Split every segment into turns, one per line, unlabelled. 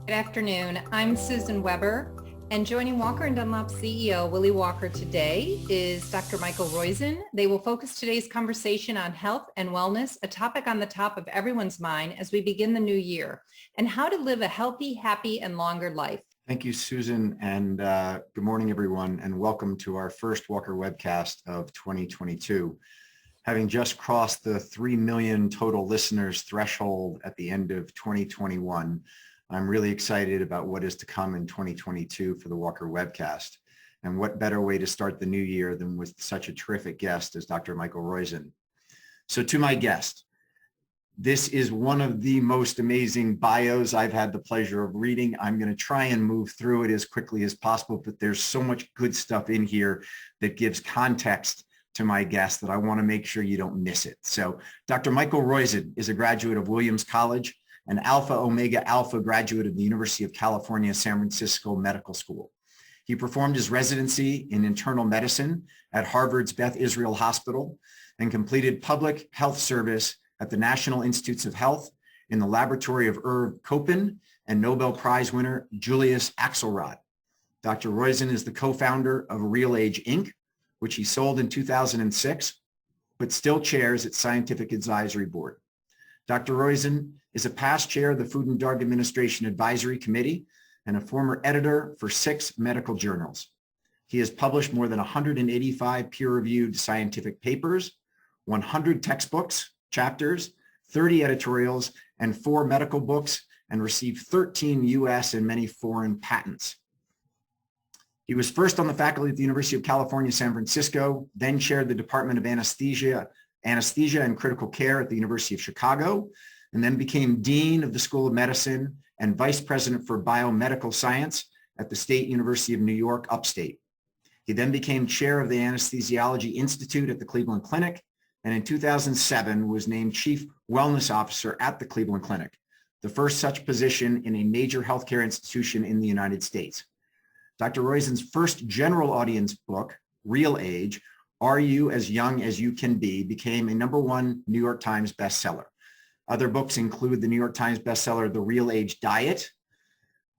Good afternoon. I'm Susan Weber, and joining Walker & Dunlop CEO Willy Walker today is Dr. Michael Roizen. They will focus today's conversation on health and wellness, a topic on the top of everyone's mind as we begin the new year, and how to live a healthy, happy, and longer life.
Thank you, Susan, and good morning, everyone, and welcome to our first Walker webcast of 2022. Having just crossed the 3 million total listeners threshold at the end of 2021, I'm really excited about what is to come in 2022 for the Walker webcast. And what better way to start the new year than with such a terrific guest as Dr. Michael Roizen. So to my guest, this is one of the most amazing bios I've had the pleasure of reading. I'm going to try and move through it as quickly as possible, but there's so much good stuff in here that gives context to my guest that I want to make sure you don't miss it. So Dr. Michael Roizen is a graduate of Williams College, an Alpha Omega Alpha graduate of the University of California, San Francisco Medical School. He performed his residency in internal medicine at Harvard's Beth Israel Hospital and completed public health service at the National Institutes of Health in the laboratory of Irv Kopin and Nobel Prize winner Julius Axelrod. Dr. Roizen is the co-founder of RealAge, Inc., which he sold in 2006, but still chairs its Scientific Advisory Board. Dr. Roizen is a past chair of the Food and Drug Administration Advisory Committee and a former editor for 6 medical journals. He has published more than 185 peer-reviewed scientific papers, 100 textbooks, chapters, 30 editorials, and 4 medical books, and received 13 U.S. and many foreign patents. He was first on the faculty at the University of California, San Francisco, then chaired the Department of Anesthesia and Critical Care at the University of Chicago, and then became Dean of the School of Medicine and Vice President for Biomedical Science at the State University of New York, upstate. He then became chair of the Anesthesiology Institute at the Cleveland Clinic, and in 2007 was named Chief Wellness Officer at the Cleveland Clinic, the first such position in a major healthcare institution in the United States. Dr. Roizen's first general audience book, RealAge, Are You As Young As You Can Be, became a #1 New York Times bestseller. Other books include the New York Times bestseller, The RealAge Diet,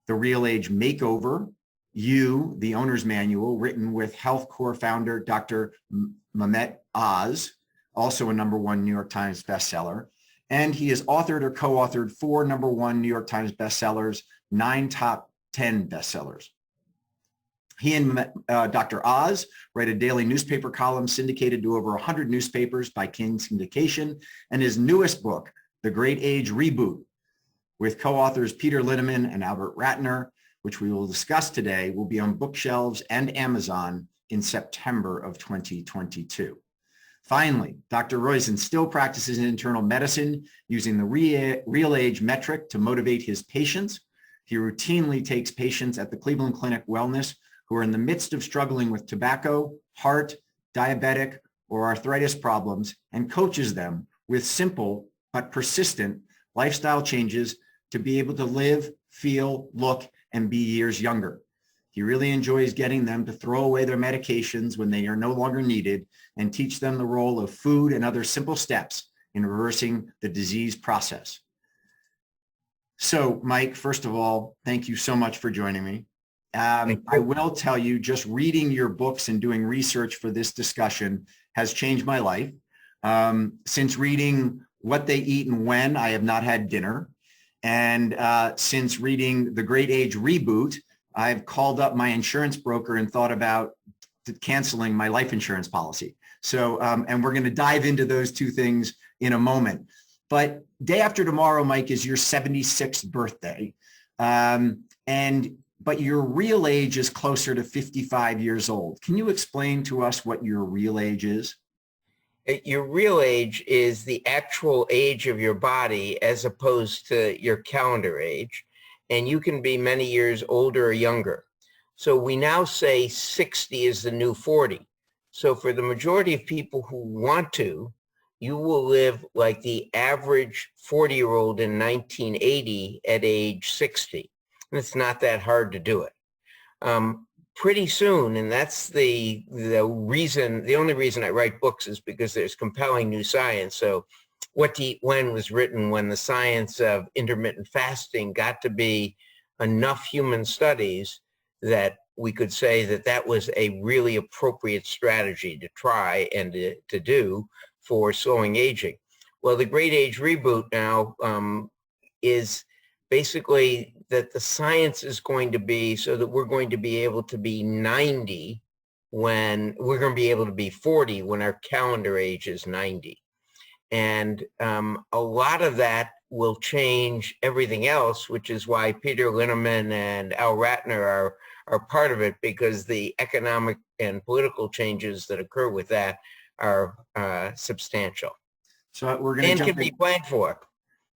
The RealAge Makeover, You, the Owner's Manual, written with Health Corps founder Dr. Mehmet Oz, also a #1 New York Times bestseller. And he has authored or co-authored 4 #1 New York Times bestsellers, 9 top 10 bestsellers. He and Dr. Oz write a daily newspaper column syndicated to over 100 newspapers by King Syndication, and his newest book, The Great Age Reboot, with co-authors Peter Linneman and Albert Ratner, which we will discuss today, will be on bookshelves and Amazon in September of 2022. Finally, Dr. Roizen still practices in internal medicine using the RealAge metric to motivate his patients. He routinely takes patients at the Cleveland Clinic Wellness who are in the midst of struggling with tobacco, heart, diabetic, or arthritis problems and coaches them with simple but persistent lifestyle changes to be able to live, feel, look, and be years younger. He really enjoys getting them to throw away their medications when they are no longer needed and teach them the role of food and other simple steps in reversing the disease process. So, Mike, first of all, thank you so much for joining me. I will tell you, just reading your books and doing research for this discussion has changed my life. Since reading What They Eat and When, I have not had dinner. And since reading The Great Age Reboot, I've called up my insurance broker and thought about canceling my life insurance policy. So, and we're going to dive into those two things in a moment. But day after tomorrow, Mike, is your 76th birthday. But your real age is closer to 55 years old. Can you explain to us what your real age is?
Your real age is the actual age of your body as opposed to your calendar age. And you can be many years older or younger. So we now say 60 is the new 40. So for the majority of people who want to, you will live like the average 40-year-old in 1980 at age 60. And it's not that hard to do it. Pretty soon, and that's the reason, the only reason I write books is because there's compelling new science. So What to Eat When was written when the science of intermittent fasting got to be enough human studies that we could say that that was a really appropriate strategy to try and to do for slowing aging. Well, the Great Age Reboot now is basically that the science is going to be so that we're going to be able to be 90 when we're going to be able to be 40 when our calendar age is 90. And a lot of that will change everything else, which is why Peter Linneman and Elle Ratner are part of it, because the economic and political changes that occur with that are substantial.
So we're going to
can be planned for.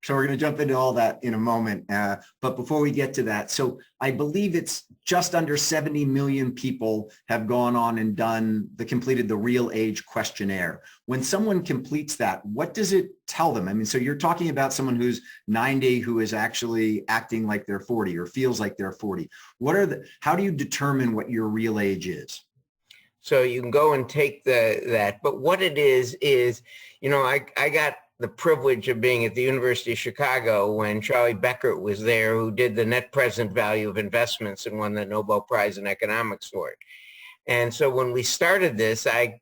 So we're going to jump into all that in a moment. But before we get to that, so I believe it's just under 70 million people have gone on and completed the RealAge questionnaire. When someone completes that, what does it tell them? I mean, so you're talking about someone who's 90 who is actually acting like they're 40 or feels like they're 40. How do you determine what your real age is?
So you can go and take that. But what it is, I got the privilege of being at the University of Chicago when Charlie Beckert was there, who did the net present value of investments and won the Nobel Prize in economics for it. And so when we started this, I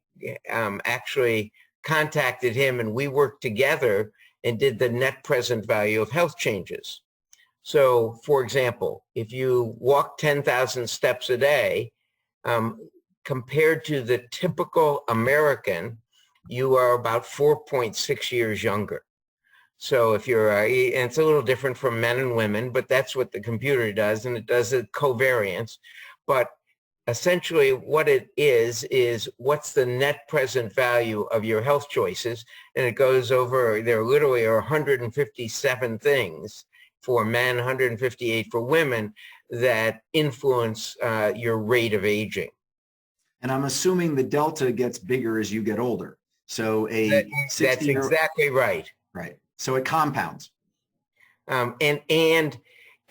actually contacted him and we worked together and did the net present value of health changes. So for example, if you walk 10,000 steps a day, compared to the typical American, you are about 4.6 years younger. So if you're, and it's a little different from men and women, but that's what the computer does, and it does a covariance. But essentially what it is what's the net present value of your health choices? And it goes over, there literally are 157 things for men, 158 for women that influence your rate of aging.
And I'm assuming the delta gets bigger as you get older. So
that's exactly right.
Right. So it compounds.
And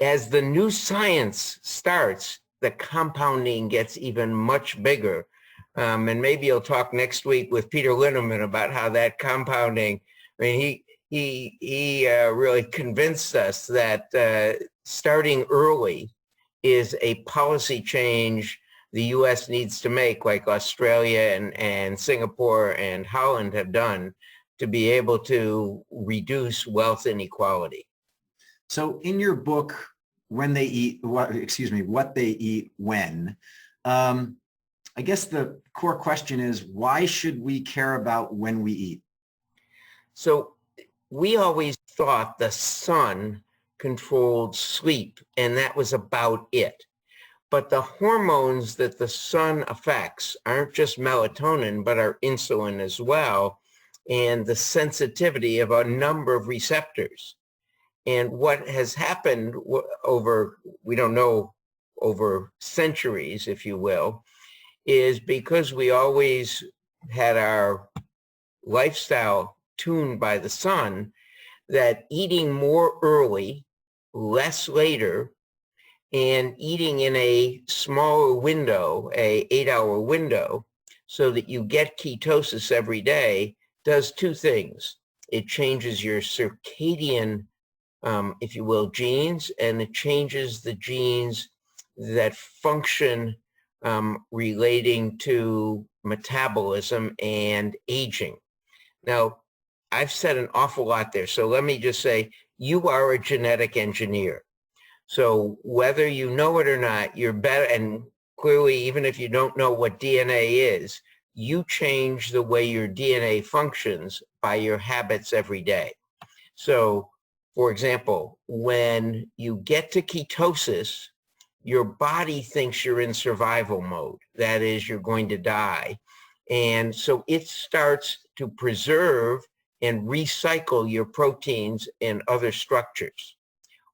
as the new science starts, the compounding gets even much bigger. And maybe you'll talk next week with Peter Linneman about how that compounding, I mean, he really convinced us that starting early is a policy change the U.S. needs to make, like Australia and Singapore and Holland have done, to be able to reduce wealth inequality.
So in your book, What They Eat When, I guess the core question is, why should we care about when we eat?
So we always thought the sun controlled sleep, and that was about it. But the hormones that the sun affects aren't just melatonin, but are insulin as well, and the sensitivity of a number of receptors. And what has happened over, we don't know, over centuries, if you will, is because we always had our lifestyle tuned by the sun, that eating more early, less later, and eating in a smaller window, a 8-hour window, so that you get ketosis every day, does two things. It changes your circadian, if you will, genes, and it changes the genes that function relating to metabolism and aging. Now, I've said an awful lot there, so let me just say, you are a genetic engineer. So whether you know it or not, you're better, and clearly, even if you don't know what DNA is, you change the way your DNA functions by your habits every day. So, for example, when you get to ketosis, your body thinks you're in survival mode. That is, you're going to die. And so it starts to preserve and recycle your proteins and other structures.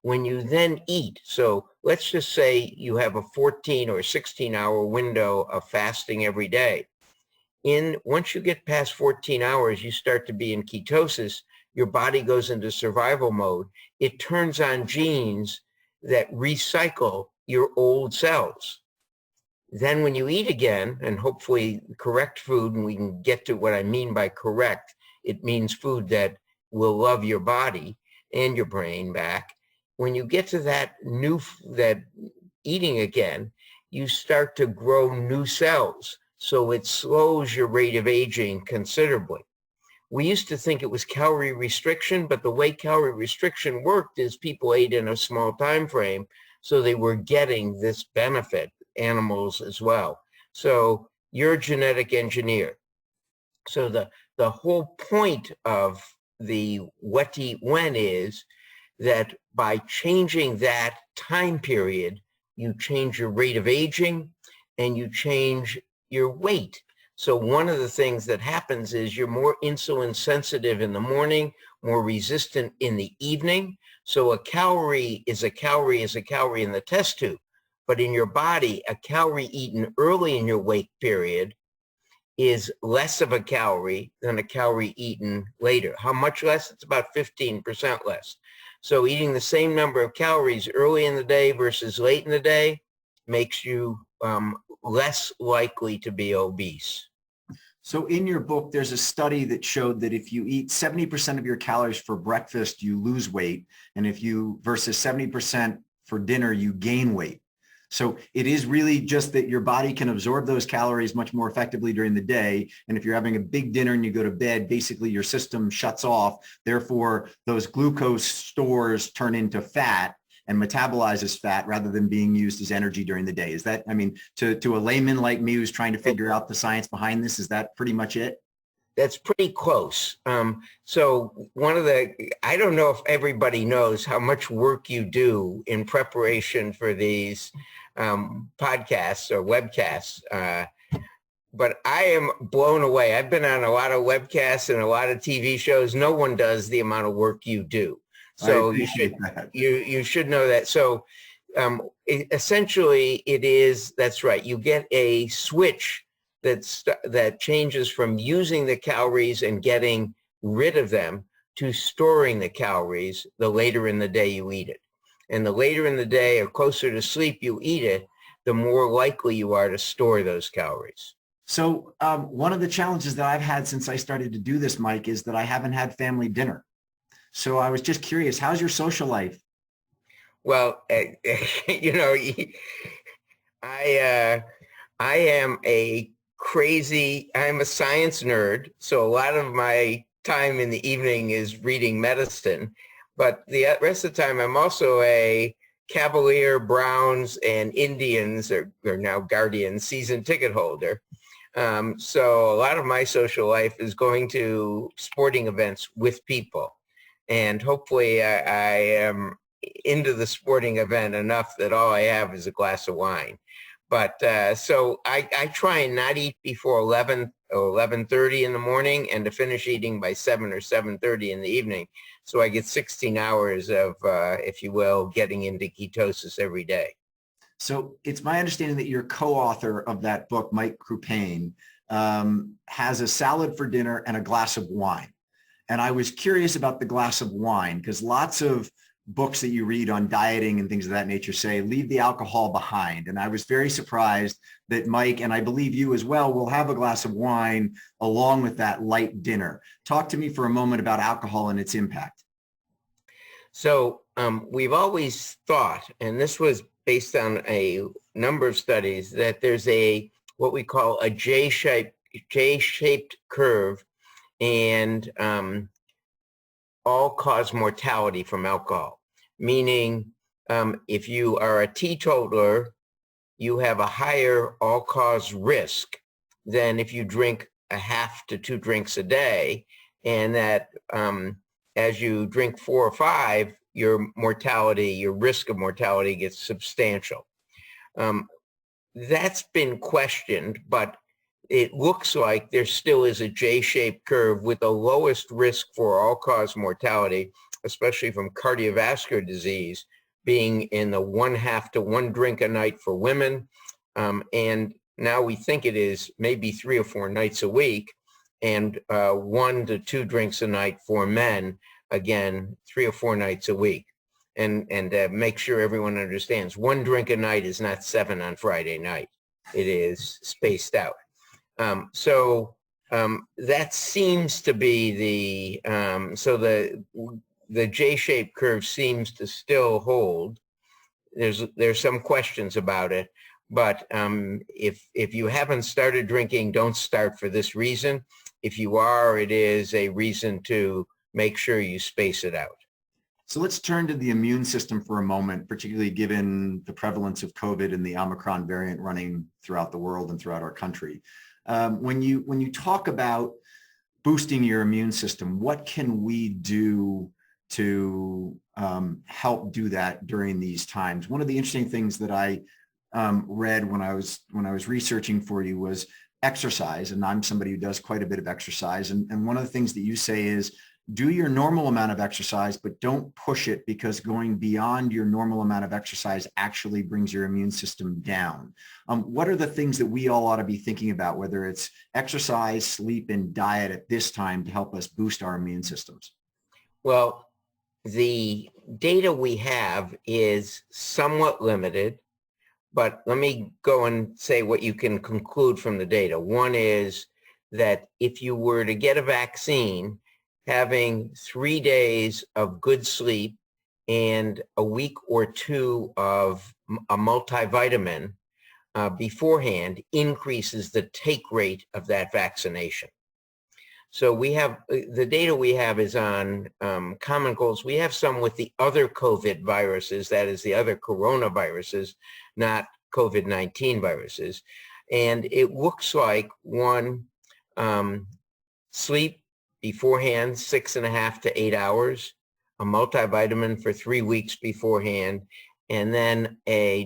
When you then eat, so let's just say you have a 14 or 16-hour window of fasting every day. Once you get past 14 hours, you start to be in ketosis. Your body goes into survival mode. It turns on genes that recycle your old cells. Then when you eat again, and hopefully correct food, and we can get to what I mean by correct, it means food that will love your body and your brain back. when you get to that eating again, you start to grow new cells. So it slows your rate of aging considerably. We used to think it was calorie restriction, but the way calorie restriction worked is people ate in a small time frame, so they were getting this benefit, animals as well. So you're a genetic engineer. So the whole point of the what to eat when is that by changing that time period, you change your rate of aging and you change your weight. So one of the things that happens is you're more insulin sensitive in the morning, more resistant in the evening. So a calorie is a calorie is a calorie in the test tube. But in your body, a calorie eaten early in your wake period is less of a calorie than a calorie eaten later. How much less? It's about 15% less. So eating the same number of calories early in the day versus late in the day makes you less likely to be obese.
So in your book, there's a study that showed that if you eat 70% of your calories for breakfast, you lose weight. And if you versus 70% for dinner, you gain weight. So it is really just that your body can absorb those calories much more effectively during the day. And if you're having a big dinner and you go to bed, basically your system shuts off. Therefore, those glucose stores turn into fat and metabolizes fat rather than being used as energy during the day. Is that, I mean, to a layman like me who's trying to figure out the science behind this, is that pretty much it?
That's pretty close. So I don't know if everybody knows how much work you do in preparation for these podcasts or webcasts. But I am blown away. I've been on a lot of webcasts and a lot of TV shows. No one does the amount of work you do. So you should know that. So essentially that's right. You get a switch that changes from using the calories and getting rid of them to storing the calories the later in the day you eat it. And the later in the day or closer to sleep you eat it, the more likely you are to store those calories.
So one of the challenges that I've had since I started to do this, Mike, is that I haven't had family dinner. So I was just curious, how's your social life?
Well, you know, I am I'm a science nerd. So a lot of my time in the evening is reading medicine. But the rest of the time, I'm also a Cavalier, Browns, and Indians, or now Guardians, season ticket holder. So a lot of my social life is going to sporting events with people. And hopefully I am into the sporting event enough that all I have is a glass of wine. But so I try and not eat before 11 or 11:30 in the morning and to finish eating by 7 or 7:30 in the evening. So I get 16 hours of, if you will, getting into ketosis every day.
So it's my understanding that your co-author of that book, Mike Roizen, has a salad for dinner and a glass of wine. And I was curious about the glass of wine because lots of books that you read on dieting and things of that nature say, leave the alcohol behind. And I was very surprised that Mike, and I believe you as well, will have a glass of wine along with that light dinner. Talk to me for a moment about alcohol and its impact.
So we've always thought, and this was based on a number of studies, that there's what we call a J-shaped curve and all-cause mortality from alcohol, meaning if you are a teetotaler, you have a higher all-cause risk than if you drink a half to 2 drinks a day, and that as you drink 4 or 5, your risk of mortality gets substantial. That's been questioned, but it looks like there still is a J-shaped curve with the lowest risk for all-cause mortality, especially from cardiovascular disease, being in the 1/2 to 1 drink a night for women. And now we think it is maybe 3 or 4 nights a week, and 1 to 2 drinks a night for men, again, 3 or 4 nights a week. And make sure everyone understands, 1 drink a night is not 7 on Friday night. It is spaced out. So that seems to be the J-shaped curve seems to still hold. There's some questions about it, but if you haven't started drinking, don't start for this reason. If you are, it is a reason to make sure you space it out.
So let's turn to the immune system for a moment, particularly given the prevalence of COVID and the Omicron variant running throughout the world and throughout our country. When you talk about boosting your immune system, what can we do to help do that during these times? One of the interesting things that I read when I was researching for you was exercise, and I'm somebody who does quite a bit of exercise. And one of the things that you say is do your normal amount of exercise, but don't push it, because going beyond your normal amount of exercise actually brings your immune system down. What are the things that we all ought to be thinking about, whether it's exercise, sleep, and diet at this time to help us boost our immune systems?
Well, the data we have is somewhat limited, but let me go and say what you can conclude from the data. One is that if you were to get a vaccine, having 3 days of good sleep and a week or two of a multivitamin beforehand increases the take rate of that vaccination. So we have, the data we have is on common colds. We have some with the other COVID viruses, that is the other coronaviruses, not COVID-19 viruses. And it looks like one, sleep beforehand, 6.5 to 8 hours, a multivitamin for 3 weeks beforehand, and then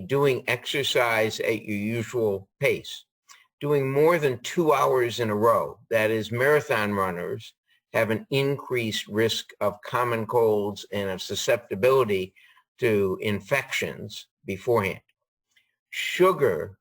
doing exercise at your usual pace. Doing more than 2 hours in a row, that is, marathon runners have an increased risk of common colds and of susceptibility to infections beforehand. Sugar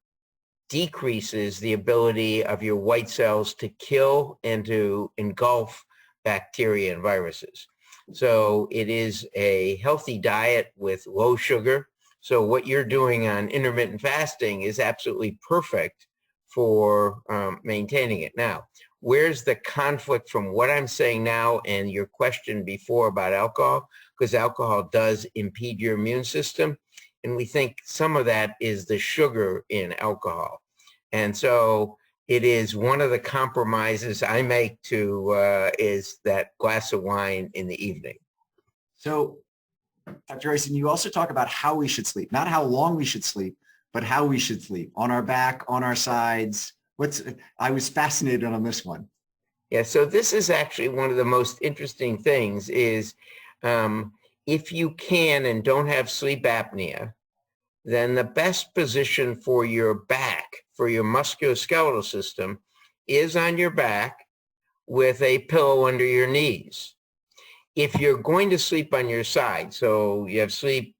decreases the ability of your white cells to kill and to engulf bacteria and viruses. So it is a healthy diet with low sugar. So what you're doing on intermittent fasting is absolutely perfect for maintaining it. Now, where's the conflict from what I'm saying now and your question before about alcohol? Because alcohol does impede your immune system. And we think some of that is the sugar in alcohol. And so it is one of the compromises I make to is that glass of wine in the evening. So,
Dr. Roizen, you also talk about how we should sleep, not how long we should sleep, but how we should sleep, on our back, on our sides. I was fascinated on this one.
Yeah, so this is actually one of the most interesting things is if you can and don't have sleep apnea, then the best position for your back, for your musculoskeletal system, is on your back with a pillow under your knees. If you're going to sleep on your side, so you have sleep,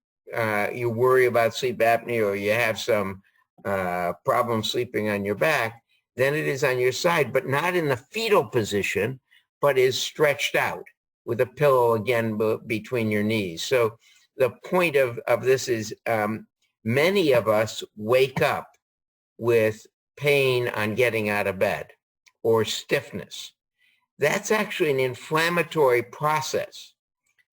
you worry about sleep apnea, or you have some problem sleeping on your back, then it is on your side, but not in the fetal position, but is stretched out with a pillow again between your knees. So the point of this is many of us wake up with pain on getting out of bed or stiffness. That's actually an inflammatory process.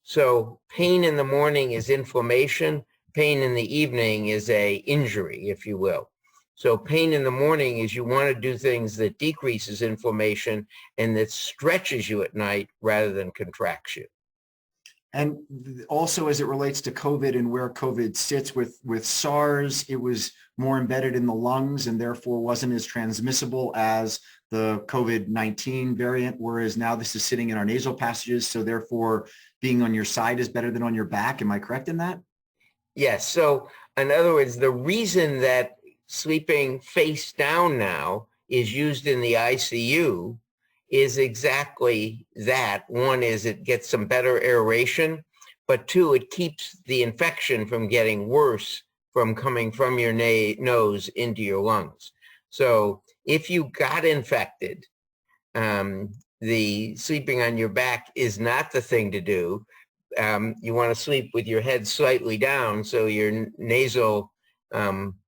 So pain in the morning is inflammation. Pain in the evening is a injury, if you will. So pain in the morning is you want to do things that decreases inflammation and that stretches you at night rather than contracts you.
And also, as it relates to COVID and where COVID sits with SARS, it was more embedded in the lungs and therefore wasn't as transmissible as the COVID-19 variant, whereas now this is sitting in our nasal passages. So therefore, being on your side is better than on your back. Am I correct in that?
Yes. So in other words, the reason that sleeping face down now is used in the ICU is exactly that. One is it gets some better aeration, but two, it keeps the infection from getting worse from coming from your nose into your lungs. So if you got infected, the sleeping on your back is not the thing to do. You want to sleep with your head slightly down so your nasal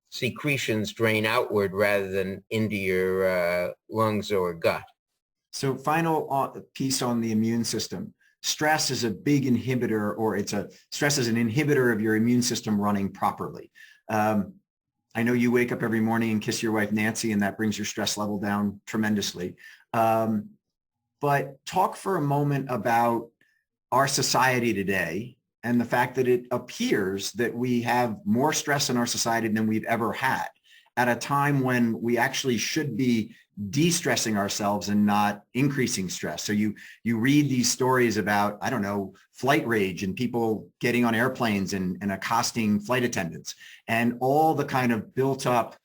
secretions drain outward rather than into your lungs or gut.
So final piece on the immune system. stress is a big inhibitor, or stress is an inhibitor of your immune system running properly. I know you wake up every morning and kiss your wife, Nancy, and that brings your stress level down tremendously. But talk for a moment about our society today and the fact that it appears that we have more stress in our society than we've ever had at a time when we actually should be de-stressing ourselves and not increasing stress. So you read these stories about, I don't know, flight rage and people getting on airplanes and accosting flight attendants and all the kind of built up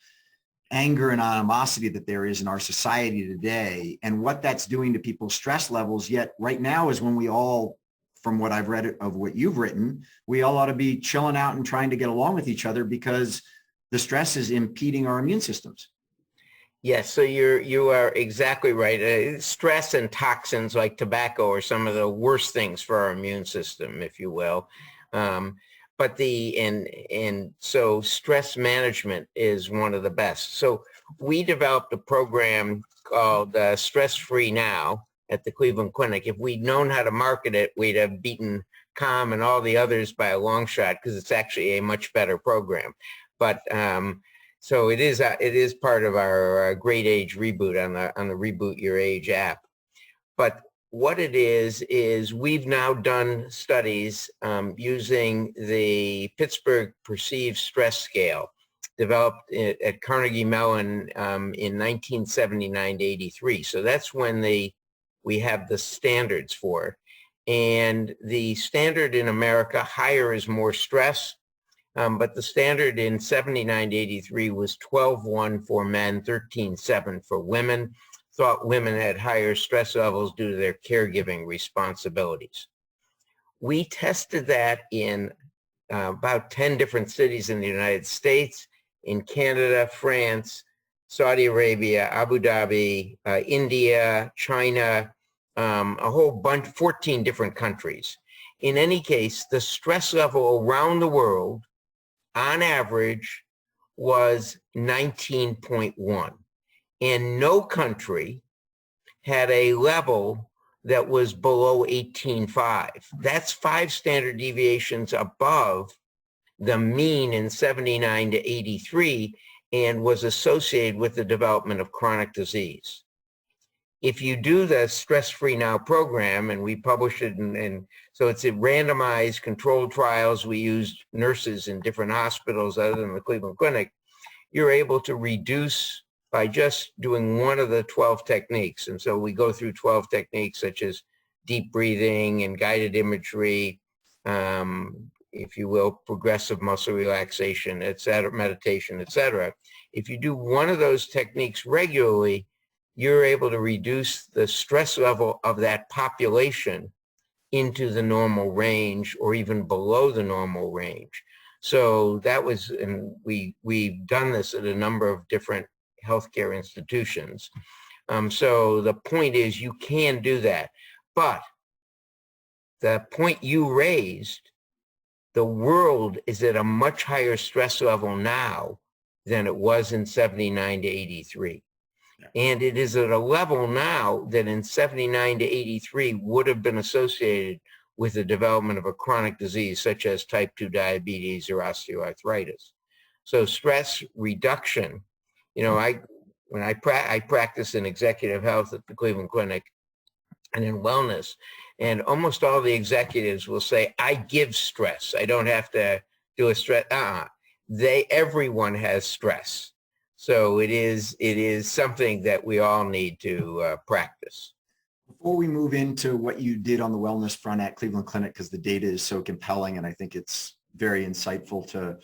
anger and animosity that there is in our society today and what that's doing to people's stress levels. Yet right now is when we all, from what I've read of what you've written, we all ought to be chilling out and trying to get along with each other because the stress is impeding our immune systems.
Yes, so you are exactly right. Stress and toxins like tobacco are some of the worst things for our immune system, if you will. But so stress management is one of the best. So we developed a program called Stress Free Now at the Cleveland Clinic. If we'd known how to market it, we'd have beaten Calm and all the others by a long shot because it's actually a much better program. But so it is part of our Great Age Reboot on the Reboot Your Age app. But what it is we've now done studies using the Pittsburgh Perceived Stress Scale, developed at Carnegie Mellon in 1979 to 83. So that's when we have the standards for it. And the standard in America, higher is more stress. But the standard in 79 to 83 was 12-1 for men, 13-7 for women. Thought women had higher stress levels due to their caregiving responsibilities. We tested that in about 10 different cities in the United States, in Canada, France, Saudi Arabia, Abu Dhabi, India, China, a whole bunch, 14 different countries. In any case, the stress level around the world on average was 19.1. And no country had a level that was below 18.5. That's 5 standard deviations above the mean in 79 to 83 and was associated with the development of chronic disease. If you do the Stress Free Now program, and we published it, and so it's a randomized controlled trials, we used nurses in different hospitals other than the Cleveland Clinic, you're able to reduce by just doing one of the 12 techniques. And so we go through 12 techniques such as deep breathing and guided imagery, if you will, progressive muscle relaxation, et cetera, meditation, et cetera. If you do one of those techniques regularly, you're able to reduce the stress level of that population into the normal range or even below the normal range. So that was, and we've done this at a number of different healthcare institutions. So the point is you can do that. But the point you raised, the world is at a much higher stress level now than it was in 79 to 83. And it is at a level now that in 79 to 83 would have been associated with the development of a chronic disease such as type 2 diabetes or osteoarthritis. So stress reduction, you know, I practice in executive health at the Cleveland Clinic and in wellness, and almost all the executives will say, I give stress. I don't have to do a stress. Everyone has stress. So it is something that we all need to practice.
Before we move into what you did on the wellness front at Cleveland Clinic, because the data is so compelling and I think it's very insightful to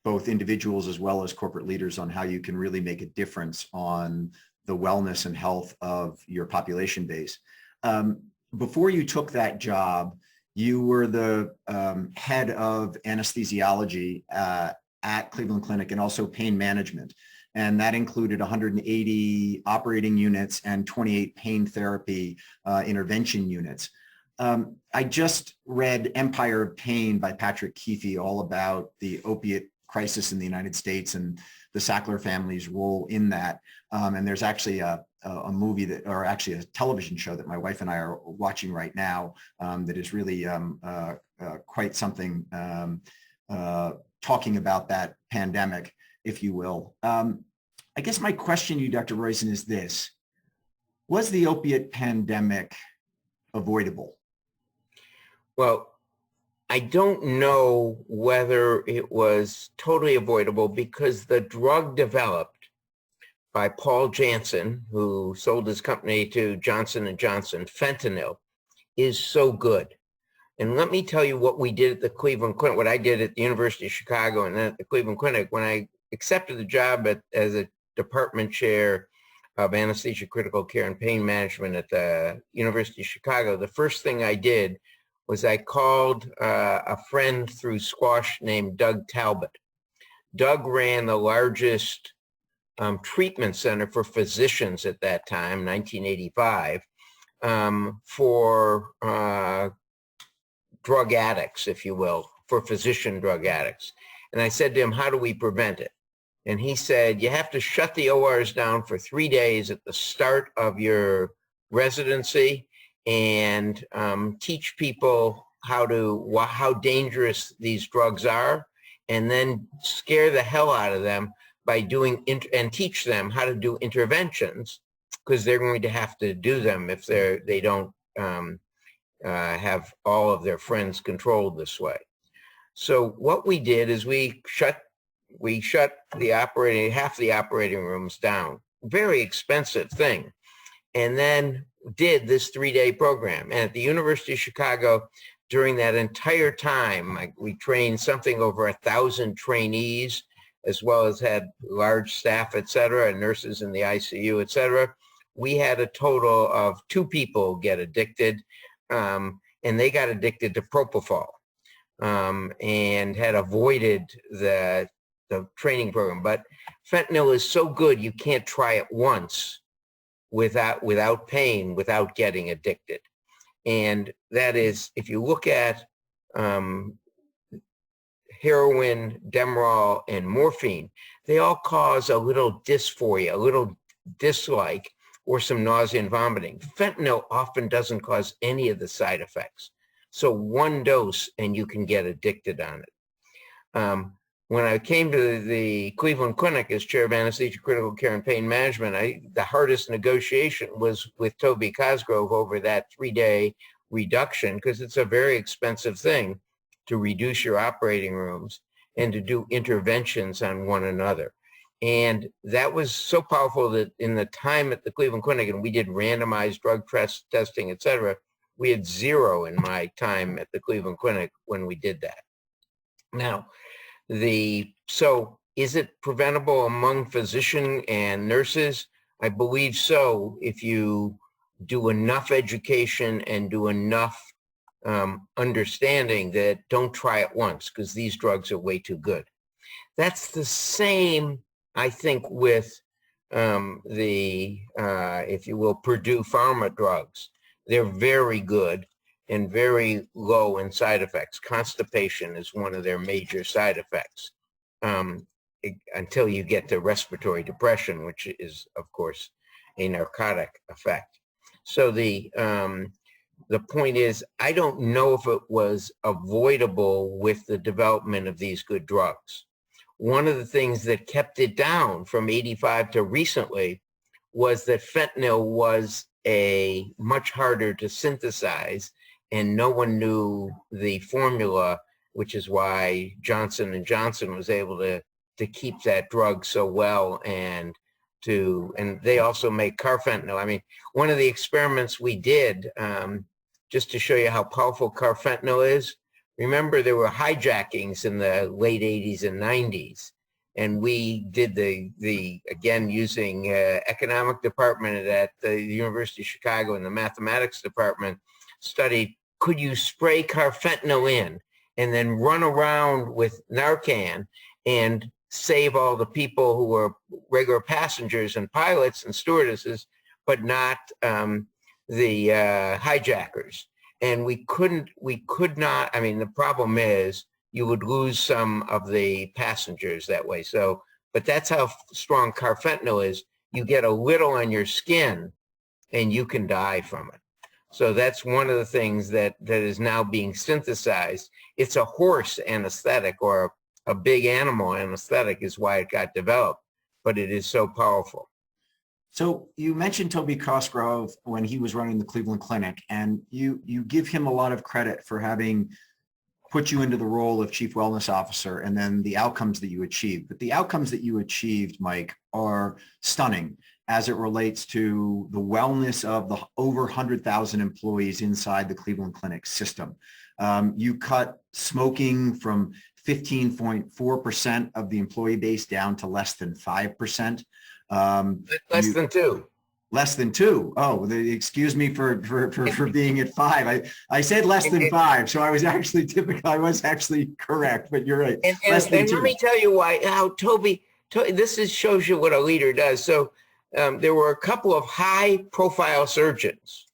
both individuals as well as corporate leaders on how you can really make a difference on the wellness and health of your population base. Before you took that job, you were the head of anesthesiology at Cleveland Clinic and also pain management. And that included 180 operating units and 28 pain therapy intervention units. I just read Empire of Pain by Patrick Keefe, all about the opiate crisis in the United States and the Sackler family's role in that. And there's actually a a movie that, or actually a television show that my wife and I are watching right now that is really quite something, talking about that pandemic, if you will. I guess my question to you, Dr. Roizen, is this: was the opiate pandemic avoidable?
Well, I don't know whether it was totally avoidable because the drug developed by Paul Janssen, who sold his company to Johnson & Johnson, fentanyl, is so good. And let me tell you what we did at the Cleveland Clinic, what I did at the University of Chicago and then at the Cleveland Clinic when I accepted the job as a department chair of anesthesia, critical care, and pain management at the University of Chicago. The first thing I did was I called a friend through squash named Doug Talbot. Doug ran the largest treatment center for physicians at that time, 1985, for drug addicts, if you will, for physician drug addicts. And I said to him, how do we prevent it? And he said, you have to shut the ORs down for 3 days at the start of your residency and teach people how dangerous these drugs are, and then scare the hell out of them by doing and teach them how to do interventions, because they're going to have to do them if they don't have all of their friends controlled this way. So what we did is we shut half the operating rooms down. Very expensive thing. And then did this 3-day program. And at the University of Chicago, during that entire time, we trained something over 1,000 trainees, as well as had large staff, et cetera, and nurses in the ICU, et cetera. We had a total of 2 people get addicted, and they got addicted to propofol and had avoided the training program. But fentanyl is so good, you can't try it once without pain, without getting addicted. And that is, if you look at heroin, Demerol, and morphine, they all cause a little dysphoria, a little dislike, or some nausea and vomiting. Fentanyl often doesn't cause any of the side effects. So 1 dose and you can get addicted on it. When I came to the Cleveland Clinic as chair of anesthesia, critical care, and pain management, the hardest negotiation was with Toby Cosgrove over that 3-day reduction, because it's a very expensive thing to reduce your operating rooms and to do interventions on one another. And that was so powerful that in the time at the Cleveland Clinic, and we did randomized drug testing, et cetera, we had 0 in my time at the Cleveland Clinic when we did that. Now, so is it preventable among physicians and nurses? I believe so, if you do enough education and do enough understanding that don't try it once, because these drugs are way too good. That's the same, I think, with if you will, Purdue Pharma drugs. They're very good and very low in side effects. Constipation is one of their major side effects until you get to respiratory depression, which is, of course, a narcotic effect. So the point is, I don't know if it was avoidable with the development of these good drugs. One of the things that kept it down from 85 to recently was that fentanyl was a much harder to synthesize, and no one knew the formula, which is why Johnson & Johnson was able to keep that drug so well, and they also make carfentanil. I mean, one of the experiments we did, just to show you how powerful carfentanil is, remember there were hijackings in the late 80s and 90s, and we did again, using economic department at the University of Chicago and the mathematics department, studied, could you spray carfentanil in and then run around with Narcan and save all the people who were regular passengers and pilots and stewardesses, but not the hijackers. And we could not, I mean, the problem is you would lose some of the passengers that way. So, but that's how strong carfentanil is. You get a little on your skin and you can die from it. So that's one of the things that is now being synthesized. It's a horse anesthetic, or a big animal anesthetic is why it got developed, but it is so powerful.
So you mentioned Toby Cosgrove when he was running the Cleveland Clinic, and you give him a lot of credit for having put you into the role of Chief Wellness Officer and then the outcomes that you achieved. But the outcomes that you achieved, Mike, are stunning as it relates to the wellness of the over 100,000 employees inside the Cleveland Clinic system. You cut smoking from 15.4% of the employee base down to less than 5%.
Less than 2.
Less than 2. Oh, excuse me for being at 5. I said less than 5, so I was actually correct, but you're right.
And let me tell you how Toby, this shows you what a leader does. So there were a couple of high-profile surgeons,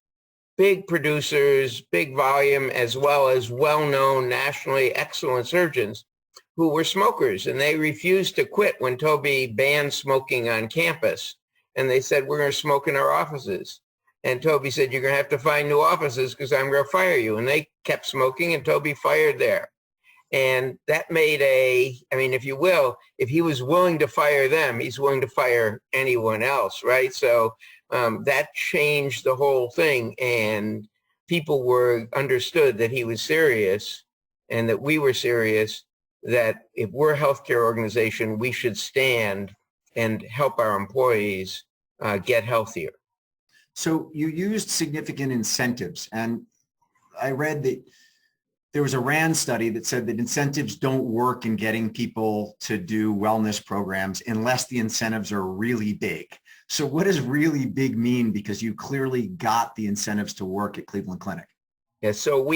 big producers, big volume, as well as well-known, nationally excellent surgeons who were smokers, and they refused to quit when Toby banned smoking on campus. And they said, we're going to smoke in our offices. And Toby said, you're going to have to find new offices because I'm going to fire you. And they kept smoking, and Toby fired there. And that made if you will, if he was willing to fire them, he's willing to fire anyone else, right? So that changed the whole thing. And people understood that he was serious and that we were serious, that if we're a healthcare organization, we should stand and help our employees get healthier.
So you used significant incentives, and I read that there was a RAND study that said that incentives don't work in getting people to do wellness programs unless the incentives are really big. So what does really big mean? Because you clearly got the incentives to work at Cleveland Clinic.
Yeah, so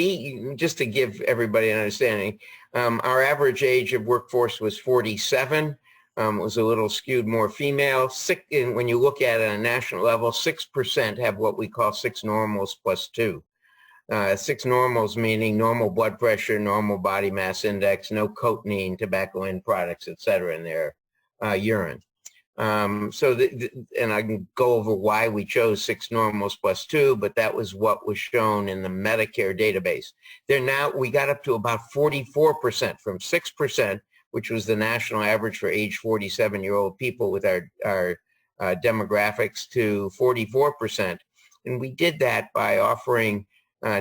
just to give everybody an understanding, our average age of workforce was 47. It was a little skewed more female. When you look at it on a national level, 6% have what we call 6 normals plus 2. 6 normals meaning normal blood pressure, normal body mass index, no cotinine, tobacco end products, et cetera, in their urine. And I can go over why we chose 6 normals plus 2, but that was what was shown in the Medicare database. We got up to about 44% from 6%, which was the national average for age 47-year-old people with our demographics, to 44%. And we did that by offering,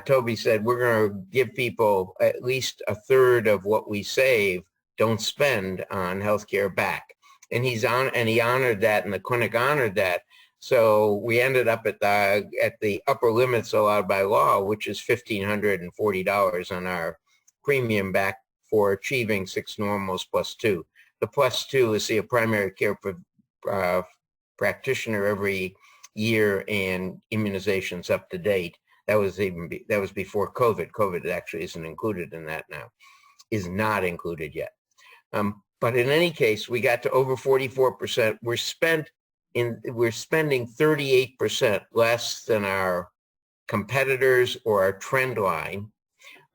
Toby said, we're going to give people at least a third of what we save, don't spend on healthcare back. And he honored that, and the clinic honored that. So we ended up at the upper limits allowed by law, which is $1,540 on our premium back for achieving 6 normals plus 2. The plus 2 is see a primary care practitioner every year and immunizations up to date. That was before COVID. COVID actually isn't included in that now, is not included yet. But in any case, we got to over 44%. We're spending 38% less than our competitors or our trend line.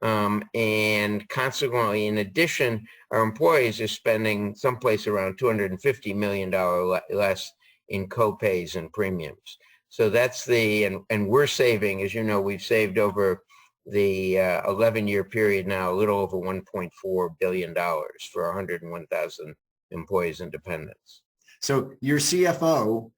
And consequently, in addition, our employees are spending someplace around $250 million less in co-pays and premiums. So that's and we're saving, as you know, we've saved over the 11-year period now, a little over $1.4 billion for 101,000 employees and dependents.
So your CFO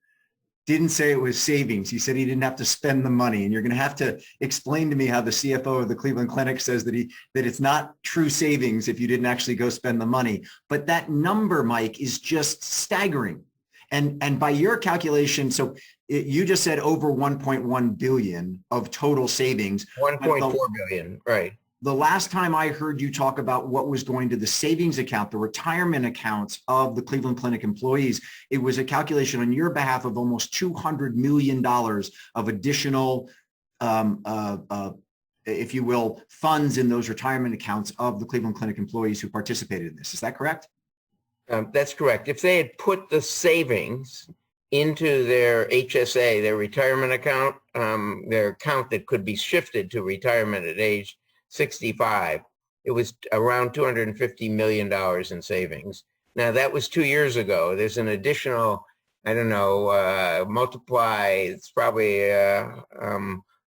didn't say it was savings. He said he didn't have to spend the money. And you're going to have to explain to me how the CFO of the Cleveland Clinic says that it's not true savings if you didn't actually go spend the money. But that number, Mike, is just staggering. And by your calculation, so you just said over 1.1 billion of total savings.
1.4 billion, right.
The last time I heard you talk about what was going to the savings account, the retirement accounts of the Cleveland Clinic employees, it was a calculation on your behalf of almost $200 million of additional, if you will, funds in those retirement accounts of the Cleveland Clinic employees who participated in this. Is that correct?
That's correct. If they had put the savings into their HSA, their retirement account, their account that could be shifted to retirement at age 65, it was around $250 million in savings. Now, that was 2 years ago. There's an additional I don't know, multiply, it's probably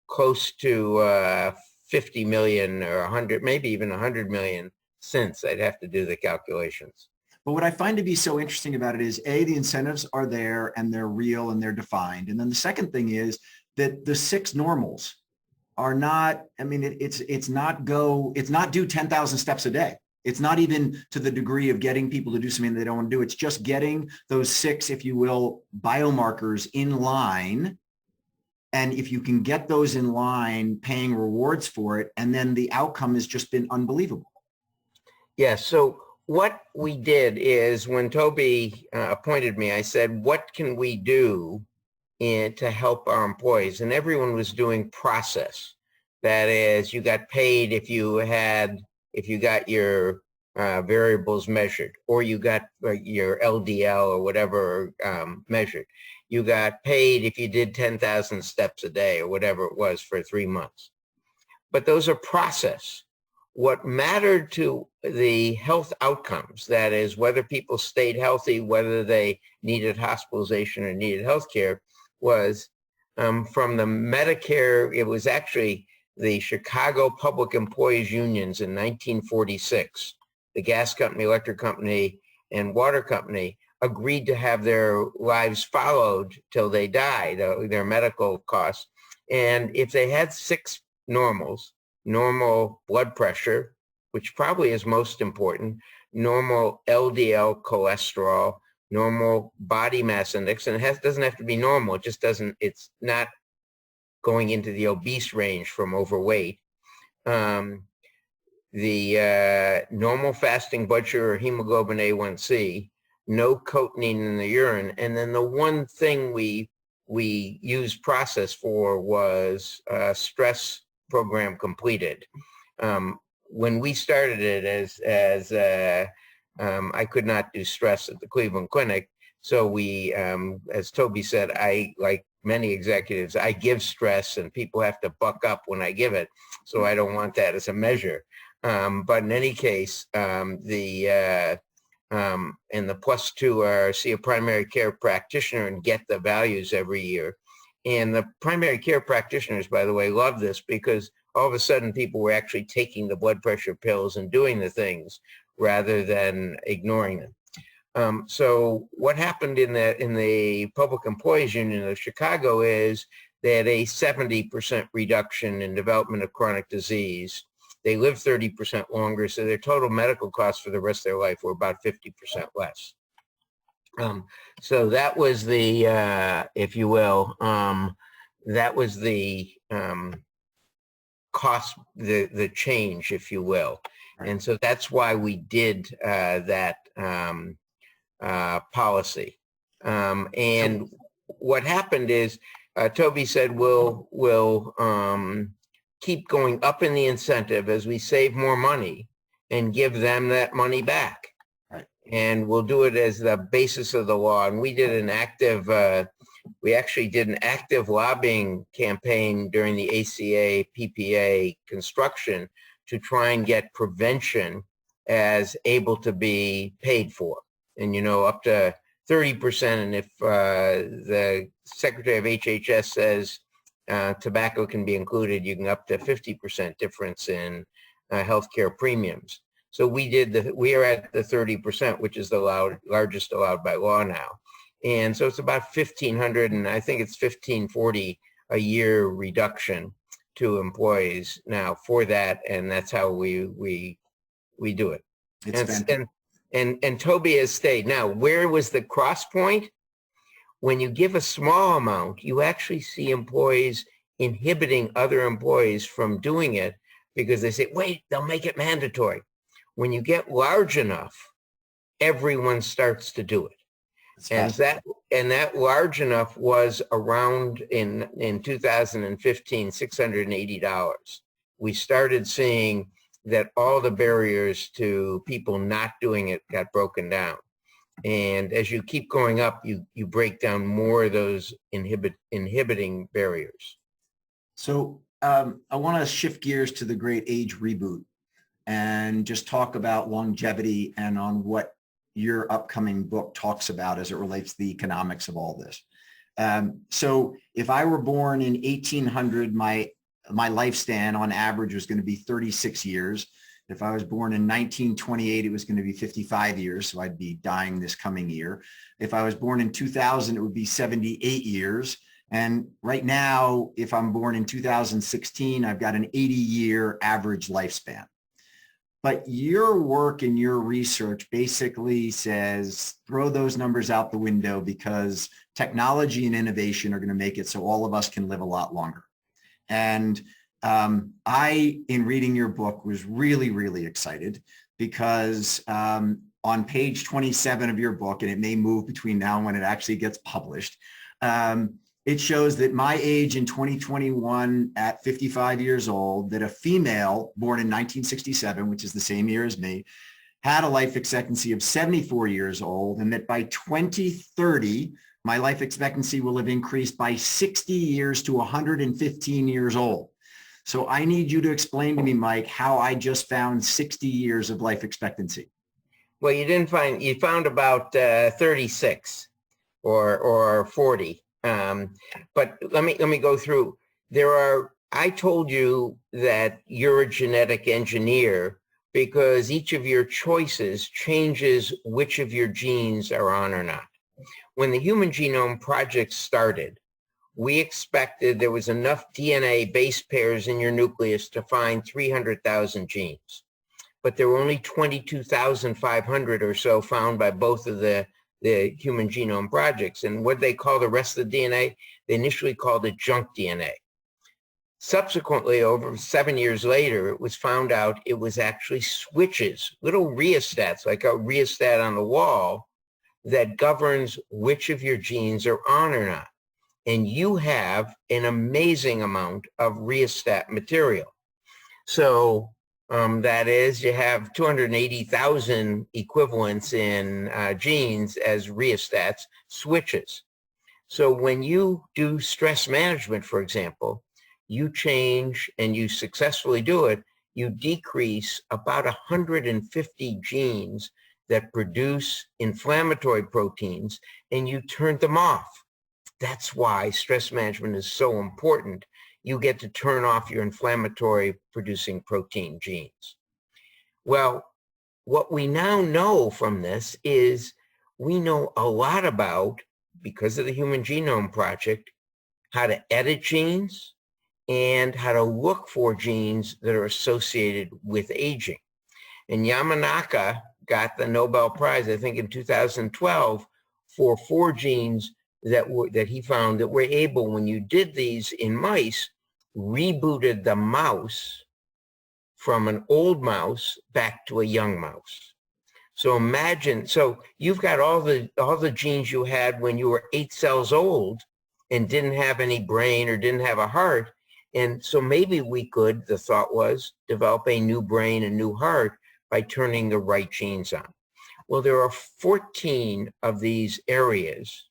close to 50 million or 100, maybe even 100 million since. I'd have to do the calculations.
But what I find to be so interesting about it is, A, the incentives are there and they're real and they're defined. And then the second thing is that the 6 normals are not, I mean, it's not do 10,000 steps a day. It's not even to the degree of getting people to do something they don't want to do. It's just getting those 6, if you will, biomarkers in line. And if you can get those in line, paying rewards for it, and then the outcome has just been unbelievable.
Yeah, so what we did is when Toby appointed me, I said, what can we do to help our employees? And everyone was doing process. That is, you got paid if you got your variables measured, or you got your LDL or whatever measured. You got paid if you did 10,000 steps a day or whatever it was for 3 months. But those are process. What mattered to the health outcomes, that is, whether people stayed healthy, whether they needed hospitalization or needed health care, was from the Medicare. It was actually the Chicago Public Employees Unions in 1946. The gas company, electric company, and water company agreed to have their lives followed till they died, their medical costs. And if they had 6 normals, normal blood pressure, which probably is most important, normal LDL cholesterol, normal body mass index, and it doesn't have to be normal. It just doesn't, it's not going into the obese range from overweight. The normal fasting blood sugar, hemoglobin A1C, no cotinine in the urine. And then the one thing we used process for was stress program completed. When we started it as I could not do stress at the Cleveland Clinic. So we, as Toby said, I, like many executives, I give stress and people have to buck up when I give it. So I don't want that as a measure. But in any case, and the +2 are see a primary care practitioner and get the values every year. And the primary care practitioners, by the way, love this because all of a sudden people were actually taking the blood pressure pills and doing the things rather than ignoring them. So what happened in the Public Employees Union of Chicago is they had a 70% reduction in development of chronic disease. They lived 30% longer, so their total medical costs for the rest of their life were about 50% less. So that was the, if you will, that was the cost, the change, if you will. Right. And so that's why we did that policy. And what happened is, Toby said, we'll keep going up in the incentive as we save more money and give them that money back. Right. And we'll do it as the basis of the law. And we did an active, we actually did an active lobbying campaign during the ACA PPA construction to try and get prevention as able to be paid for. And, you know, up to 30%. And if the Secretary of HHS says tobacco can be included, you can up to 50% difference in healthcare premiums. So we are at the 30%, which is the largest allowed by law now. And so it's about $1,500, and I think it's $1,540 a year reduction to employees now for that, and that's how we do it. And Toby has stayed. Now, where was the cross point? When you give a small amount, you actually see employees inhibiting other employees from doing it because they say, wait, they'll make it mandatory. When you get large enough, everyone starts to do it. And that large enough was around in 2015, $680. We started seeing that all the barriers to people not doing it got broken down. And as you keep going up, you break down more of those inhibiting barriers.
So I want to shift gears to the great age reboot and just talk about longevity and on what your upcoming book talks about as it relates to the economics of all this. So if I were born in 1800, my lifespan on average was going to be 36 years. If I was born in 1928, it was going to be 55 years. So I'd be dying this coming year. If I was born in 2000, it would be 78 years. And right now, if I'm born in 2016, I've got an 80-year average lifespan. But your work and your research basically says throw those numbers out the window because technology and innovation are going to make it so all of us can live a lot longer. And I, in reading your book, was really, really excited because on page 27 of your book, and it may move between now and when it actually gets published, it shows that my age in 2021 at 55 years old, that a female born in 1967, which is the same year as me, had a life expectancy of 74 years old, and that by 2030, my life expectancy will have increased by 60 years to 115 years old. So I need you to explain to me, Mike, how I just found 60 years of life expectancy.
Well, you found about 36 or 40. But let me go through. I told you that you're a genetic engineer because each of your choices changes which of your genes are on or not. When the Human Genome Project started, we expected there was enough DNA base pairs in your nucleus to find 300,000 genes. But there were only 22,500 or so found by both of the Human Genome Projects. And what they call the rest of the DNA, they initially called it junk DNA. Subsequently, over 7 years later, it was found out it was actually switches, little rheostats, like a rheostat on the wall, that governs which of your genes are on or not. And you have an amazing amount of rheostat material. So that is, you have 280,000 equivalents in genes as rheostats, switches. So when you do stress management, for example, you change and you successfully do it, you decrease about 150 genes that produce inflammatory proteins and you turn them off. That's why stress management is so important. You get to turn off your inflammatory producing protein genes. Well, what we now know from this is we know a lot about, because of the Human Genome Project, how to edit genes and how to look for genes that are associated with aging. And Yamanaka got the Nobel Prize, I think in 2012, for 4 genes that he found that were able, when you did these in mice, rebooted the mouse from an old mouse back to a young mouse. So imagine, so you've got all the genes you had when you were 8 cells old and didn't have any brain or didn't have a heart. And so maybe we could, the thought was, develop a new brain and new heart by turning the right genes on. Well, there are 14 of these areas.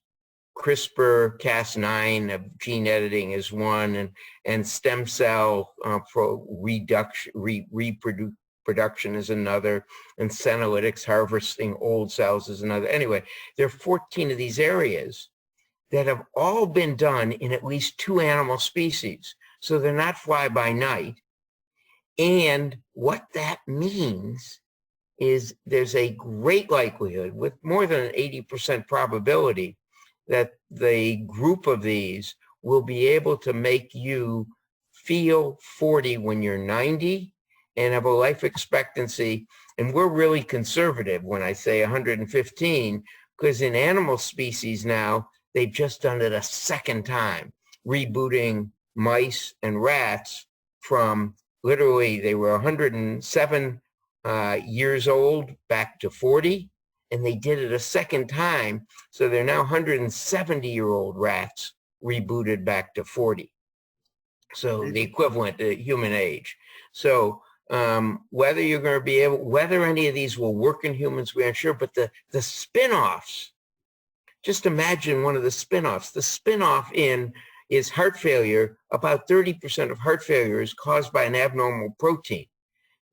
CRISPR-Cas9 of gene editing is one, and stem cell reproduction is another, and senolytics, harvesting old cells, is another. Anyway, there are 14 of these areas that have all been done in at least 2 animal species. So they're not fly by night. And what that means is there's a great likelihood, with more than an 80% probability, that the group of these will be able to make you feel 40 when you're 90 and have a life expectancy. And we're really conservative when I say 115, because in animal species now, they've just done it a second time, rebooting mice and rats from literally, they were 107 years old back to 40. And they did it a second time. So they're now 170-year-old rats rebooted back to 40. So the equivalent to human age. So whether you're going to be able, whether any of these will work in humans, we aren't sure. But the spin-offs, just imagine one of the spin-offs. The spin-off is heart failure. About 30% of heart failure is caused by an abnormal protein.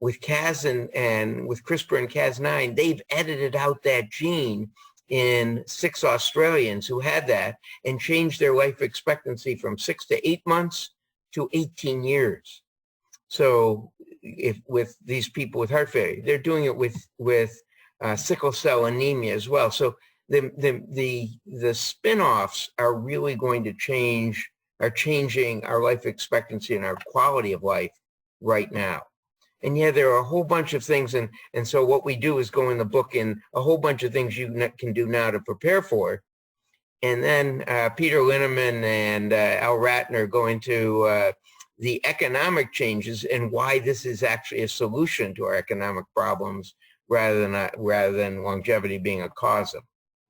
with Cas and with CRISPR and Cas9, they've edited out that gene in 6 Australians who had that and changed their life expectancy from 6 to 8 months to 18 years. So if with these people with heart failure, they're doing it with sickle cell anemia as well. So the spin-offs are really going to changing our life expectancy and our quality of life right now. And yeah, there are a whole bunch of things. And so what we do is go in the book in a whole bunch of things you can do now to prepare for it. And then Peter Linneman and Elle Ratner go into the economic changes and why this is actually a solution to our economic problems rather than longevity being a cause of.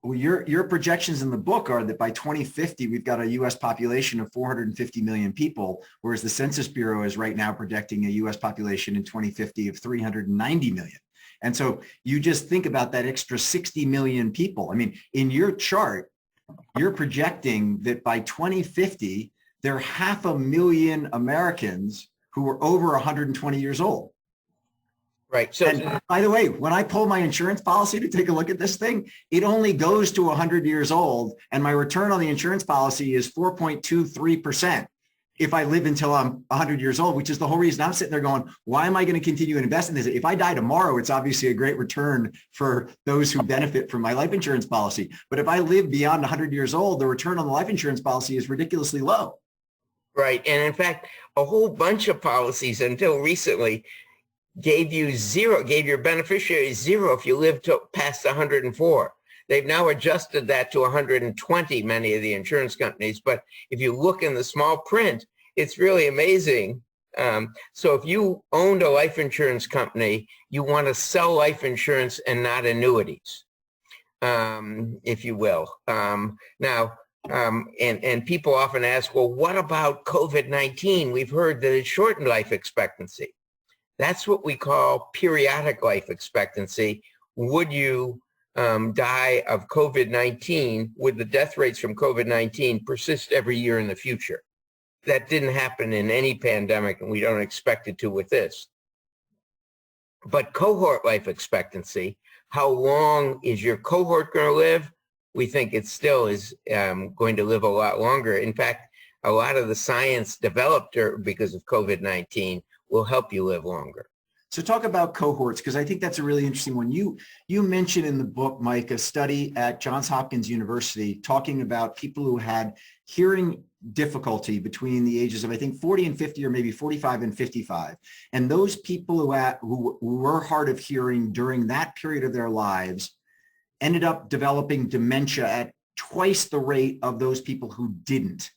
Well, your projections in the book are that by 2050, we've got a U.S. population of 450 million people, whereas the Census Bureau is right now projecting a U.S. population in 2050 of 390 million. And so you just think about that extra 60 million people. I mean, in your chart, you're projecting that by 2050, there are 500,000 Americans who are over 120 years old.
Right. So,
and by the way, when I pull my insurance policy to take a look at this thing, it only goes to 100 years old. And my return on the insurance policy is 4.23% if I live until I'm 100 years old, which is the whole reason I'm sitting there going, why am I going to continue to invest in this? If I die tomorrow, it's obviously a great return for those who benefit from my life insurance policy. But if I live beyond 100 years old, the return on the life insurance policy is ridiculously low.
Right. And in fact, a whole bunch of policies until recently gave your beneficiary zero if you live to past 104. They've now adjusted that to 120, many of the insurance companies. But if you look in the small print, it's really amazing. So if you owned a life insurance company, you want to sell life insurance and not annuities, if you will. Now, and people often ask, well, what about COVID-19? We've heard that it shortened life expectancy. That's what we call periodic life expectancy. Would you die of COVID-19? Would the death rates from COVID-19 persist every year in the future? That didn't happen in any pandemic, and we don't expect it to with this. But cohort life expectancy, how long is your cohort going to live? We think it still is going to live a lot longer. In fact, a lot of the science developed because of COVID-19 will help you live longer.
So talk about cohorts, because I think that's a really interesting one. You mentioned in the book, Mike, a study at Johns Hopkins University talking about people who had hearing difficulty between the ages of, I think, 40 and 50, or maybe 45 and 55. And those people who were hard of hearing during that period of their lives ended up developing dementia at twice the rate of those people who didn't.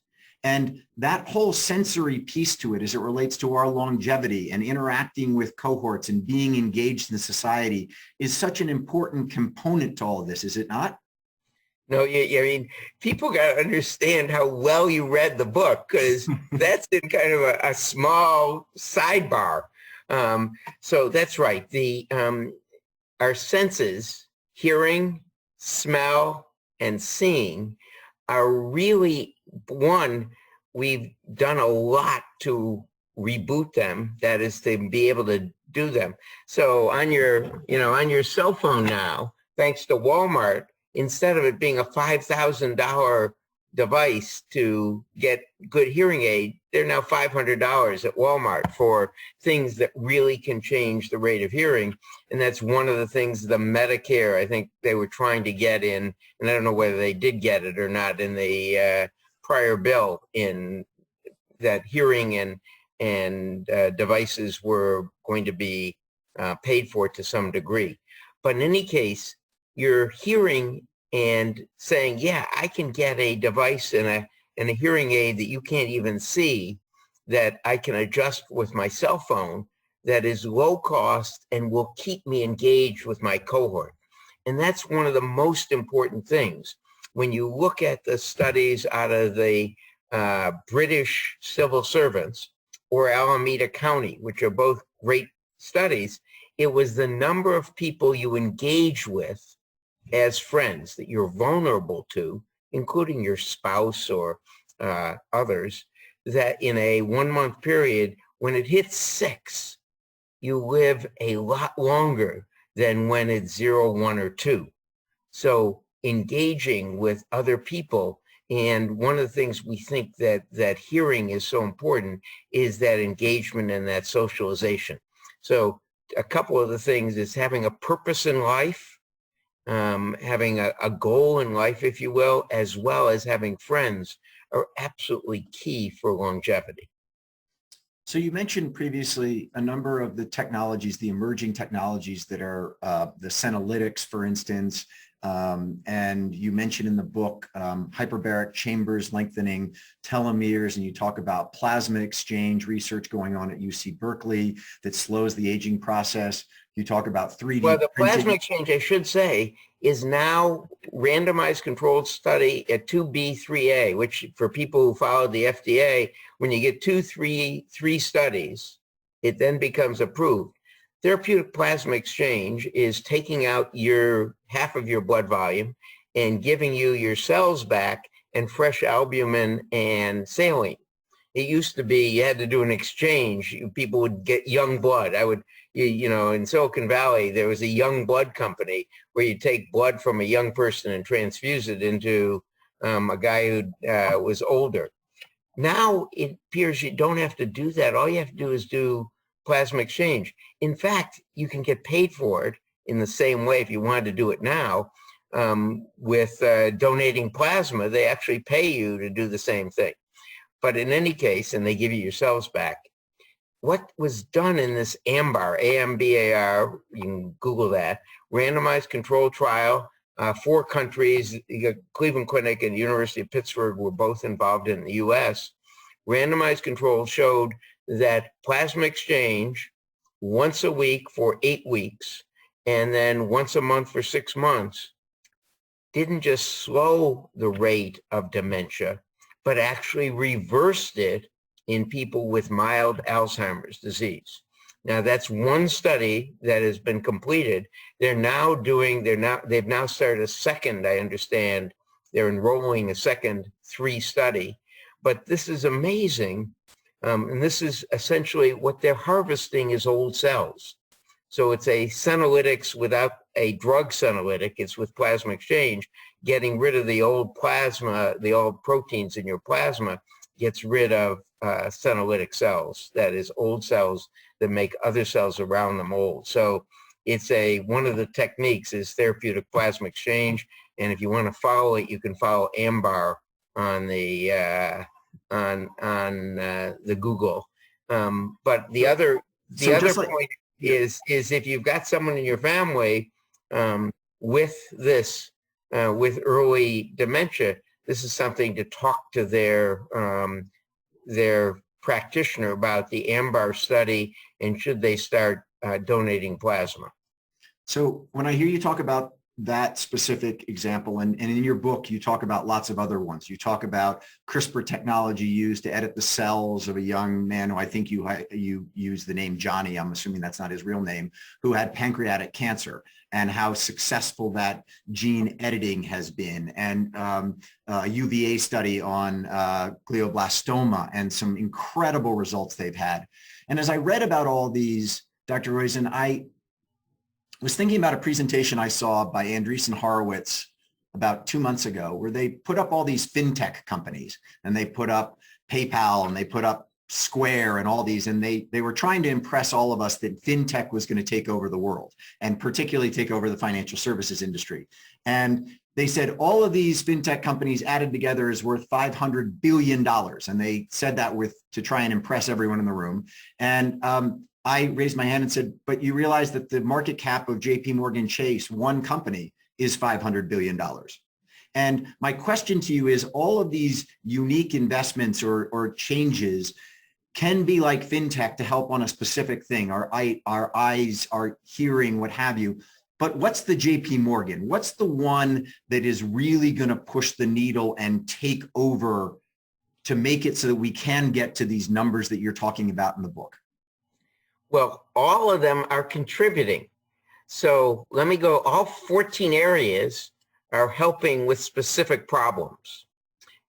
And that whole sensory piece to it, as it relates to our longevity and interacting with cohorts and being engaged in society, is such an important component to all of this, is it not?
No, I mean, people got to understand how well you read the book, because that's in kind of a small sidebar. So that's right. Our senses, hearing, smell, and seeing, are really, one, we've done a lot to reboot them, that is to be able to do them. So on your cell phone now, thanks to Walmart, instead of it being a $5,000 device to get good hearing aid, they're now $500 at Walmart for things that really can change the rate of hearing. And that's one of the things the Medicare, I think they were trying to get in, and I don't know whether they did get it or not in the prior bill, in that hearing and devices were going to be paid for to some degree. But in any case, you're hearing and saying, yeah, I can get a device and a hearing aid that you can't even see, that I can adjust with my cell phone, that is low cost and will keep me engaged with my cohort. And that's one of the most important things. When you look at the studies out of the British civil servants or Alameda County, which are both great studies, it was the number of people you engage with as friends that you're vulnerable to, including your spouse or others, that in a 1 month period, when it hits 6, you live a lot longer than when it's 0, 1, or 2. So engaging with other people, and one of the things we think that hearing is so important is that engagement and that socialization. So a couple of the things is having a purpose in life, having a goal in life, if you will, as well as having friends are absolutely key for longevity.
So you mentioned previously a number of the technologies, the emerging technologies that are the senolytics, for instance, and you mentioned in the book hyperbaric chambers lengthening telomeres, and you talk about plasma exchange research going on at UC Berkeley that slows the aging process. You talk about 3D
Well, the
printing.
plasma exchange, I should say, is now randomized controlled study at 2B3A, which for people who follow the FDA, when you get 3 studies, it then becomes approved. Therapeutic plasma exchange is taking out half of your blood volume and giving you your cells back and fresh albumin and saline. It used to be you had to do an exchange. People would get young blood. In Silicon Valley, there was a young blood company where you take blood from a young person and transfuse it into a guy who was older. Now it appears you don't have to do that. All you have to do is do plasma exchange. In fact, you can get paid for it in the same way if you wanted to do it now. With donating plasma, they actually pay you to do the same thing. But in any case, and they give you your cells back, what was done in this AMBAR, AMBAR, you can Google that, randomized controlled trial, 4 countries, Cleveland Clinic and University of Pittsburgh were both involved in the US. Randomized control showed that plasma exchange once a week for 8 weeks and then once a month for 6 months didn't just slow the rate of dementia, but actually reversed it in people with mild Alzheimer's disease. Now that's one study that has been completed. They've now started a second, I understand. They're enrolling a second 3 study, but this is amazing. And this is essentially what they're harvesting is old cells. So it's a senolytics without a drug senolytic. It's with plasma exchange, getting rid of the old plasma, the old proteins in your plasma, gets rid of senolytic cells. That is old cells that make other cells around them old. So it's one of the techniques is therapeutic plasma exchange. And if you want to follow it, you can follow AMBAR on the Google. But the other point is if you've got someone in your family with this, with early dementia, this is something to talk to their practitioner about the AMBAR study and should they start donating plasma.
So when I hear you talk about that specific example, and in your book, you talk about lots of other ones. You talk about CRISPR technology used to edit the cells of a young man who I think you use the name Johnny, I'm assuming that's not his real name, who had pancreatic cancer, and how successful that gene editing has been, and a UVA study on glioblastoma and some incredible results they've had. And as I read about all these, Dr. Roizen, I was thinking about a presentation I saw by Andreessen Horowitz about 2 months ago, where they put up all these fintech companies, and they put up PayPal, and they put up Square, and all these, and they were trying to impress all of us that fintech was going to take over the world, and particularly take over the financial services industry. And they said all of these fintech companies added together is worth $500 billion, and they said that to try and impress everyone in the room. And I raised my hand and said, but you realize that the market cap of JP Morgan Chase, one company, is $500 billion. And my question to you is, all of these unique investments or changes can be like fintech to help on a specific thing, our eyes, our hearing, what have you. But what's the JP Morgan? What's the one that is really going to push the needle and take over to make it so that we can get to these numbers that you're talking about in the book?
Well, all of them are contributing. So let me go, all 14 areas are helping with specific problems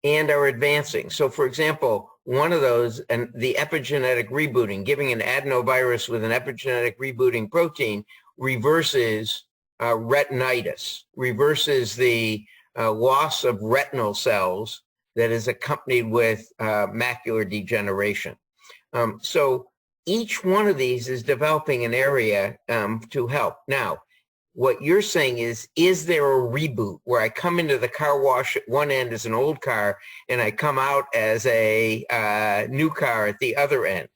and are advancing. So for example, one of those, and the epigenetic rebooting, giving an adenovirus with an epigenetic rebooting protein reverses retinitis, reverses the loss of retinal cells that is accompanied with macular degeneration. So each one of these is developing an area to help. Now, what you're saying is there a reboot where I come into the car wash at one end as an old car and I come out as a new car at the other end?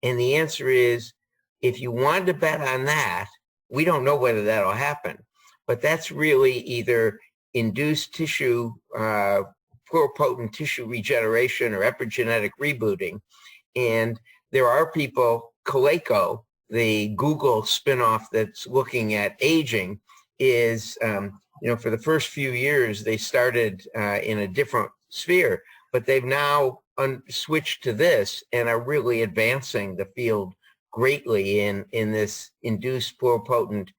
And the answer is, if you wanted to bet on that, we don't know whether that'll happen, but that's really either induced tissue, pluripotent tissue regeneration or epigenetic rebooting. And there are people, Coleco, the Google spinoff that's looking at aging, is, for the first few years, they started in a different sphere, but they've now switched to this and are really advancing the field greatly in this induced pluripotent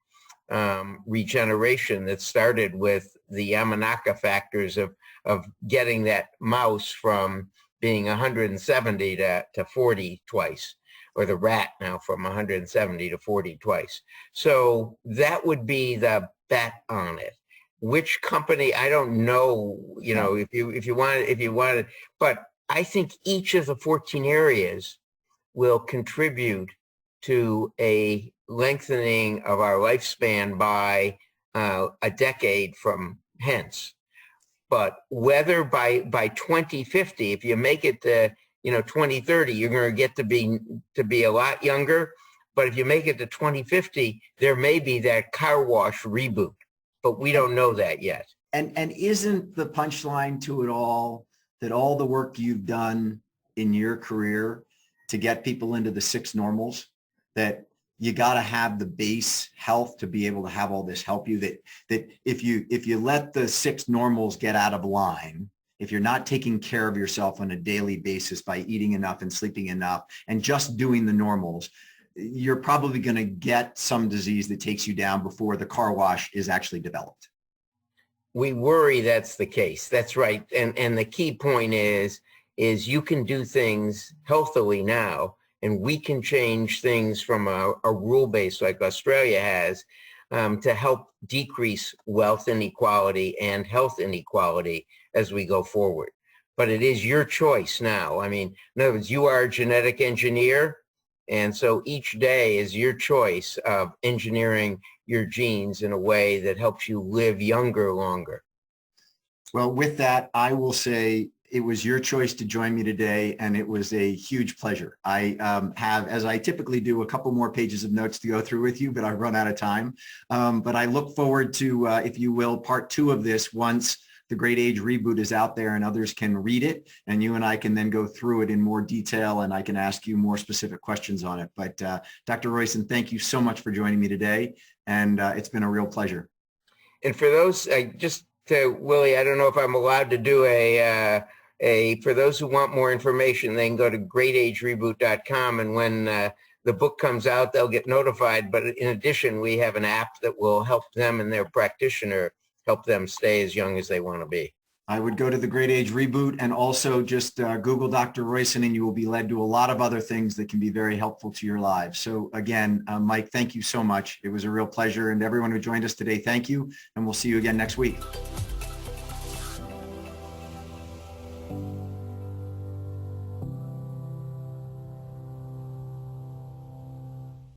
regeneration that started with the Yamanaka factors of getting that mouse from being 170 to 40 twice, or the rat now from 170 to 40 twice. So that would be the bet on it. Which company, I don't know, if you wanted, but I think each of the 14 areas will contribute to a lengthening of our lifespan by a decade from hence. But whether by 2050, if you make it to 2030, you're going to get to be a lot younger. But if you make it to 2050, there may be that car wash reboot, but we don't know that yet.
And isn't the punchline to it all that all the work you've done in your career to get people into the 6 normals, that you got to have the base health to be able to have all this help you, that if you let the 6 normals get out of line, if you're not taking care of yourself on a daily basis by eating enough and sleeping enough and just doing the normals, you're probably going to get some disease that takes you down before the car wash is actually developed.
We worry that's the case. That's right. And the key point is you can do things healthily now, and we can change things from a rule base like Australia has to help decrease wealth inequality and health inequality as we go forward. But it is your choice now. I mean, in other words, you are a genetic engineer, and so each day is your choice of engineering your genes in a way that helps you live younger longer.
Well, with that, I will say it was your choice to join me today, and it was a huge pleasure. I have, as I typically do, a couple more pages of notes to go through with you, but I've run out of time. But I look forward to, if you will, part 2 of this once the Great Age Reboot is out there and others can read it, and you and I can then go through it in more detail, and I can ask you more specific questions on it. But Dr. Roizen, thank you so much for joining me today, and it's been a real pleasure.
And for those, just to Willie, I don't know if I'm allowed to do for those who want more information, they can go to greatagereboot.com, and when the book comes out, they'll get notified. But in addition, we have an app that will help them and their practitioner help them stay as young as they want to be.
I would go to the Great Age Reboot, and also just Google Dr. Roizen, and you will be led to a lot of other things that can be very helpful to your lives. So again, Mike, thank you so much. It was a real pleasure. And everyone who joined us today, thank you. And we'll see you again next week.